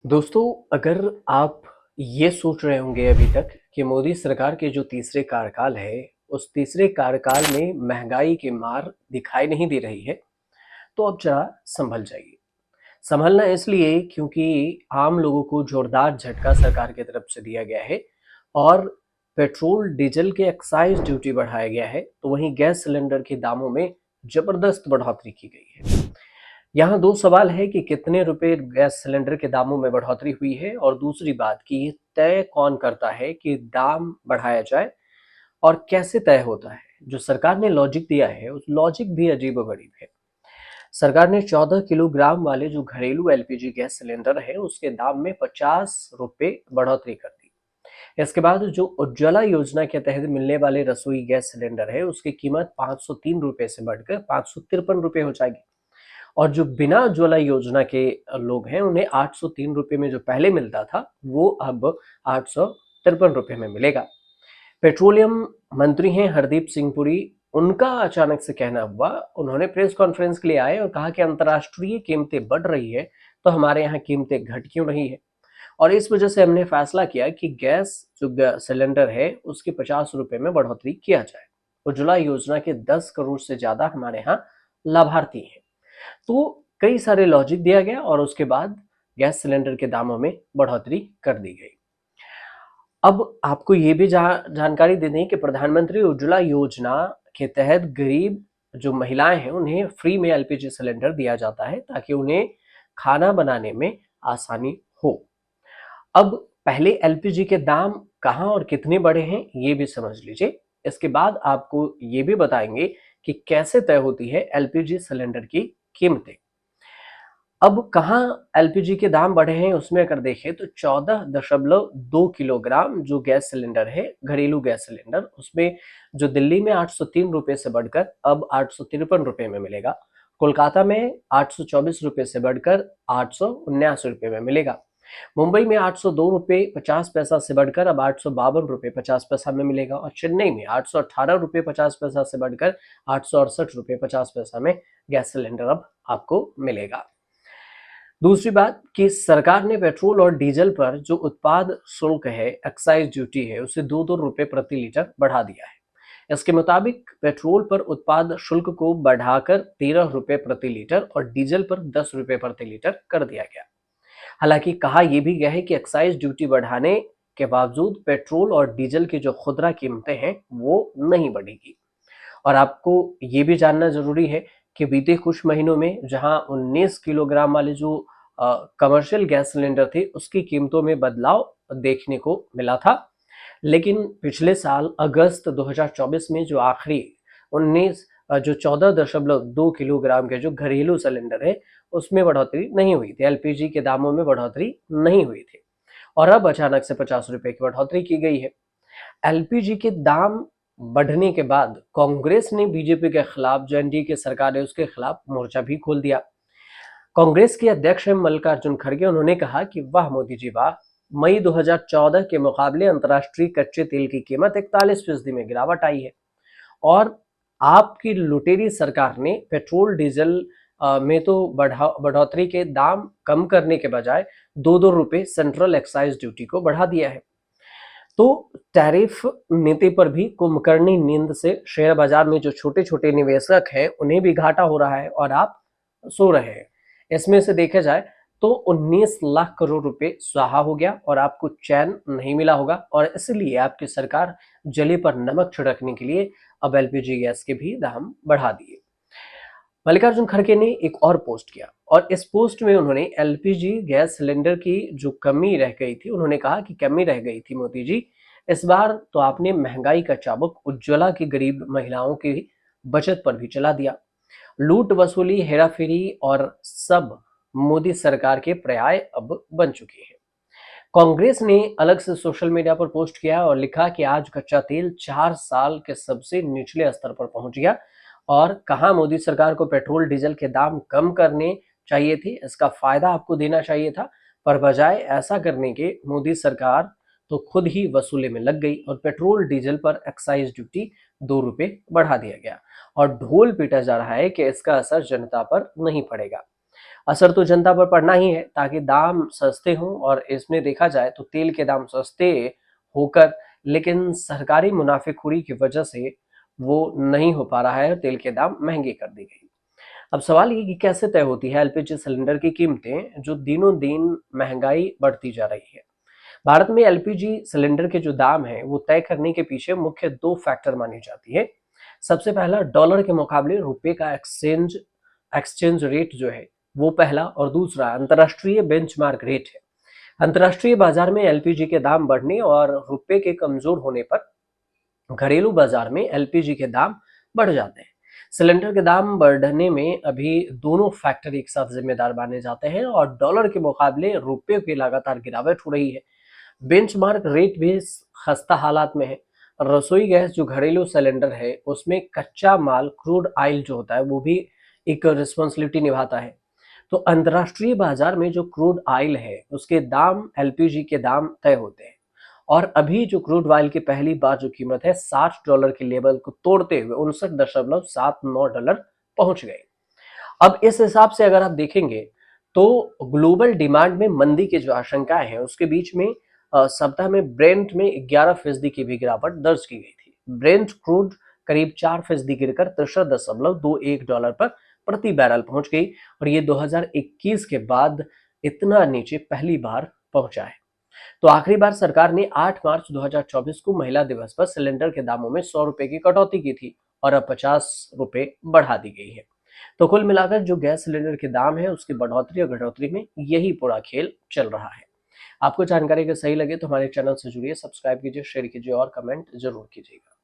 दोस्तों, अगर आप ये सोच रहे होंगे अभी तक कि मोदी सरकार के जो तीसरे कार्यकाल है, उस तीसरे कार्यकाल में महंगाई की मार दिखाई नहीं दे रही है, तो अब ज़रा सँभल जाइए। सँभलना इसलिए क्योंकि आम लोगों को जोरदार झटका सरकार की तरफ से दिया गया है और पेट्रोल, डीज़ल के एक्साइज़ ड्यूटी बढ़ाया गया है, तो वहीं गैस सिलेंडर के दामों में ज़बरदस्त बढ़ोतरी की गई है। यहाँ 2 सवाल है कि कितने रुपए गैस सिलेंडर के दामों में बढ़ोतरी हुई है और दूसरी बात कि ये तय कौन करता है कि दाम बढ़ाया जाए और कैसे तय होता है? जो सरकार ने लॉजिक दिया है, उस लॉजिक भी अजीबो-गरीब है। सरकार ने 14 किलोग्राम वाले जो घरेलू एलपीजी गैस सिलेंडर है, उसके दाम में 50 रुपए बढ़ोतरी कर दी। इसके बाद जो उज्ज्वला योजना के तहत मिलने वाले रसोई गैस सिलेंडर है, उसकी कीमत 503 रुपए से बढ़कर 553 रुपए हो जाएगी। और जो बिना उज्ज्वला योजना के लोग हैं, उन्हें 803 रुपए में जो पहले मिलता था, वो अब 853 रुपए में मिलेगा। पेट्रोलियम मंत्री हैं हरदीप सिंह पुरी, उनका अचानक से कहना हुआ, उन्होंने प्रेस कॉन्फ्रेंस के लिए आए और कहा कि अंतर्राष्ट्रीय कीमतें बढ़ रही है, तो हमारे यहाँ कीमतें घट क्यों रही है? और इस वजह से हमने फैसला किया कि गैस जो सिलेंडर है, उसके 50 रुपए में बढ़ोतरी किया जाए। उज्ज्वला योजना के 10 करोड़ से ज्यादा हमारे यहाँ लाभार्थी हैं। तो कई सारे लॉजिक दिया गया और उसके बाद गैस सिलेंडर के दामों में बढ़ोतरी कर दी गई। अब आपको ये भी जानकारी दे दें कि प्रधानमंत्री उज्ज्वला योजना के तहत गरीब जो महिलाएं हैं, उन्हें फ्री में एलपीजी सिलेंडर दिया जाता है ताकि उन्हें खाना बनाने में आसानी हो। अब पहले एलपीजी के दाम कहाँ और कितने बढ़े हैं, ये भी समझ लीजिए। इसके बाद आपको ये भी बताएंगे कि कैसे तय होती है एलपीजी सिलेंडर की कीमतें। अब कहाँ एलपीजी के दाम बढ़े हैं उसमें अगर देखें तो 14.2 किलोग्राम जो गैस सिलेंडर है, घरेलू गैस सिलेंडर, उसमें जो दिल्ली में 803 रुपए से बढ़कर अब 853 रुपए में मिलेगा। कोलकाता में 824 रुपए से बढ़कर 879 रुपए में मिलेगा। मुंबई में 802 रुपए 50 पैसा से बढ़कर अब 852 रुपए 50 पैसा में मिलेगा और चेन्नई में 818 रुपए 50 पैसा से बढ़कर 868 रुपए 50 पैसा में गैस सिलेंडर अब आपको मिलेगा। दूसरी बात कि सरकार ने पेट्रोल और डीजल पर जो उत्पाद शुल्क है, एक्साइज ड्यूटी है, उसे 2-2 रुपए प्रति लीटर बढ़ा दिया है। इसके मुताबिक पेट्रोल पर उत्पाद शुल्क को बढ़ाकर 13 रुपए प्रति लीटर और डीजल पर 10 रुपए प्रति लीटर कर दिया गया। हालांकि कहा यह भी गया है कि एक्साइज ड्यूटी बढ़ाने के बावजूद पेट्रोल और डीजल की जो खुदरा कीमतें हैं, वो नहीं बढ़ेगी। और आपको ये भी जानना जरूरी है कि बीते कुछ महीनों में जहां 19 किलोग्राम वाले जो कमर्शियल गैस सिलेंडर थे, उसकी कीमतों में बदलाव देखने को मिला था, लेकिन पिछले साल अगस्त 2024 में जो आखिरी 19 जो 14.2 किलोग्राम के जो घरेलू सिलेंडर है, उसमें बढ़ोतरी नहीं हुई थी, एलपीजी के दामों में बढ़ोतरी नहीं हुई थी और अब अचानक से 50 रुपए की बढ़ोतरी की गई है। एलपीजी के दाम बढ़ने के बाद कांग्रेस ने बीजेपी के खिलाफ, जो एनडीए की सरकार है उसके खिलाफ मोर्चा भी खोल दिया। कांग्रेस के अध्यक्ष हैं मल्लिकार्जुन खड़गे, उन्होंने कहा कि वाह मोदी जी वाह, मई 2014 के मुकाबले अंतर्राष्ट्रीय कच्चे तेल की कीमत 41% में गिरावट आई है और आपकी लुटेरी सरकार ने पेट्रोल डीजल में तो बढ़ोतरी के दाम कम करने के बजाय 2-2 रुपए सेंट्रल एक्साइज ड्यूटी को बढ़ा दिया है। तो टैरिफ नीति पर भी कुंभकर्णी नींद से शेयर बाजार में जो छोटे छोटे निवेशक हैं, उन्हें भी घाटा हो रहा है और आप सो रहे हैं। इसमें से देखा जाए तो 19 लाख करोड़ रुपए स्वाहा हो गया और आपको चैन नहीं मिला होगा और इसलिए आपकी सरकार जले पर नमक छिड़कने के लिए अब एलपीजी गैस के भी दाम बढ़ा दिए। मल्लिकार्जुन खड़गे ने एक और पोस्ट किया और इस पोस्ट में उन्होंने एलपीजी गैस सिलेंडर की जो कमी रह गई थी, उन्होंने कहा कि कमी रह गई थी मोदी जी, इस बार तो आपने महंगाई का चाबुक उज्ज्वला की गरीब महिलाओं की बचत पर भी चला दिया। लूट वसूली, हेराफेरी और सब मोदी सरकार के पर्याय अब बन चुके हैं। कांग्रेस ने अलग से सोशल मीडिया पर पोस्ट किया और लिखा कि आज कच्चा तेल 4 साल के सबसे निचले स्तर पर पहुंच गया और कहा मोदी सरकार को पेट्रोल डीजल के दाम कम करने चाहिए थे, इसका फायदा आपको देना चाहिए था, पर बजाय ऐसा करने के मोदी सरकार तो खुद ही वसूले में लग गई और पेट्रोल डीजल पर एक्साइज ड्यूटी 2 रुपए बढ़ा दिया गया और ढोल पीटा जा रहा है कि इसका असर जनता पर नहीं पड़ेगा। असर तो जनता पर पड़ना ही है, ताकि दाम सस्ते हों। और इसमें देखा जाए तो तेल के दाम सस्ते होकर, लेकिन सरकारी मुनाफेखोरी की वजह से वो नहीं हो पा रहा है, तेल के दाम महंगे कर दी गई। अब सवाल ये कि कैसे तय होती है एलपीजी सिलेंडर की कीमतें, जो दिनों दिन महंगाई बढ़ती जा रही है। भारत में एलपीजी सिलेंडर के जो दाम हैं वो तय करने के पीछे मुख्य दो फैक्टर मानी जाती है। सबसे पहला, डॉलर के मुकाबले रुपए का एक्सचेंज एक्सचेंज रेट जो है वो पहला, और दूसरा अंतर्राष्ट्रीय बेंचमार्क रेट है। अंतर्राष्ट्रीय बाजार में एलपीजी के दाम बढ़ने और रुपए के कमजोर होने पर घरेलू बाजार में एलपीजी के दाम बढ़ जाते हैं। सिलेंडर के दाम बढ़ने में अभी दोनों फैक्टर एक साथ जिम्मेदार माने जाते हैं, और डॉलर के मुकाबले रुपये की लगातार गिरावट हो रही है। बेंचमार्क रेट भी खस्ता हालात में है। रसोई गैस जो घरेलू सिलेंडर है उसमें कच्चा माल क्रूड ऑयल जो होता है वो भी एक रिस्पॉन्सिबिलिटी निभाता है। तो अंतर्राष्ट्रीय बाजार में जो क्रूड ऑयल है उसके दाम एलपीजी के दाम तय होते हैं। और अभी जो क्रूड ऑयल की पहली बार जो कीमत है $60 के लेवल को तोड़ते हुए $59.79 पहुंच गई। अब इस हिसाब से अगर आप देखेंगे तो ग्लोबल डिमांड में मंदी की जो आशंकाएं हैं उसके बीच में सप्ताह में ब्रेंट में 11% की भी गिरावट दर्ज की गई थी। ब्रेंट क्रूड करीब 4% गिरकर $63.21 पर प्रति बैरल पहुंच गई, और ये 2021 के बाद इतना नीचे पहली बार पहुंचा है। तो आखिरी बार सरकार ने 8 मार्च 2024 को महिला दिवस पर सिलेंडर के दामों में ₹100 की कटौती की थी, और अब ₹50 बढ़ा दी गई है। तो कुल मिलाकर जो गैस सिलेंडर के दाम है उसकी बढ़ोतरी और घटोतरी में यही पूरा खेल चल रहा है। आपको जानकारी अगर सही लगे तो हमारे चैनल से जुड़िए, सब्सक्राइब कीजिए, शेयर कीजिए और कमेंट जरूर कीजिएगा।